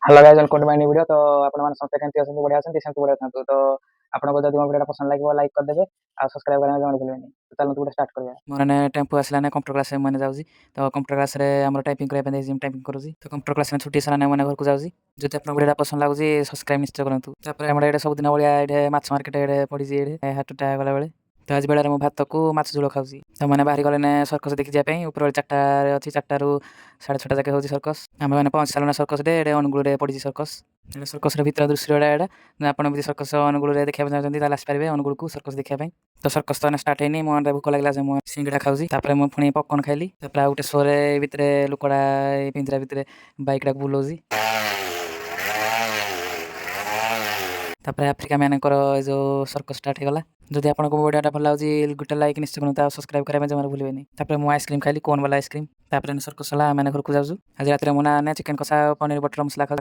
Hello guys, welcome to my new video. तो आपण माने समस्त केमती अछंती? बढ़िया अछंती? सेमती बढ़िया थांतु। तो आपनको जदि मो वीडियोटा पसंद लागिबो लाइक कर देबे आ सब्सक्राइब करना जमा भूलिबेनी। तो चलନ୍ତୁ गुटे स्टार्ट करिया। मोर ने टेम्पो आसला ने कंप्यूटर क्लास माने जाउजी। तो कंप्यूटर क्लास रे हमर टाइपिंग करे पने जिम टाइपिंग करूजी। तो कंप्यूटर क्लास में छुट्टी सारा ने माने घर को जाउजी। जदि आपनको वीडियोटा पसंद लागुजी सब्सक्राइब निश्चय करंतु। तापर हमर एडे सब दिन बढ़िया एडे माछ मार्केट एडे पड़ी जी एडे हाटटा गला बेले। तो आज बेला मो भात को माछ झोल खाउजी। तो माने बाहरी गले ने सर्कस देखि जा पई ऊपर 4टा रे अछि 4टा रु 6:30 जाके होजी सर्कस। आमे माने पहुंच सालना सर्कस डे एडे अनुगुळ रे पड़ी जी सर्कस। एडे सर्कस रे भीतर दृश्य एडा आपण भी सर्कस अनुगुळ रे देखिया चाहछन्ती ताला आसी पारिबे अनुगुळ को सर्कस देखिया पई। तो सर्कस तो स्टार्ट हेनी मो भूख लागला जे मो सिंगड़ा खाउजी। तापर मो फुणी पॉपकॉर्न खाइली। तापर आ गुटे शो रे भितरे लोकड़ा पिंजरा भितरे बाइक रा बुलोजी। तापर अफ्रिका मानकर जो सर्कस स्टार्ट हेगला। जदि आपनको वीडियोटा भल लाଗୁଛି गुटे लाइक निश्चय करंतु आ सब्सक्राइब करिया में जमा भूलिबेनी। तापर मो आइसक्रीम खाइली कोन वाला आइसक्रीम। तापर सर्कस हला माने घर को जाउजु। आज रात रे मोना ने चिकन कसा पनीर बटर मसला खा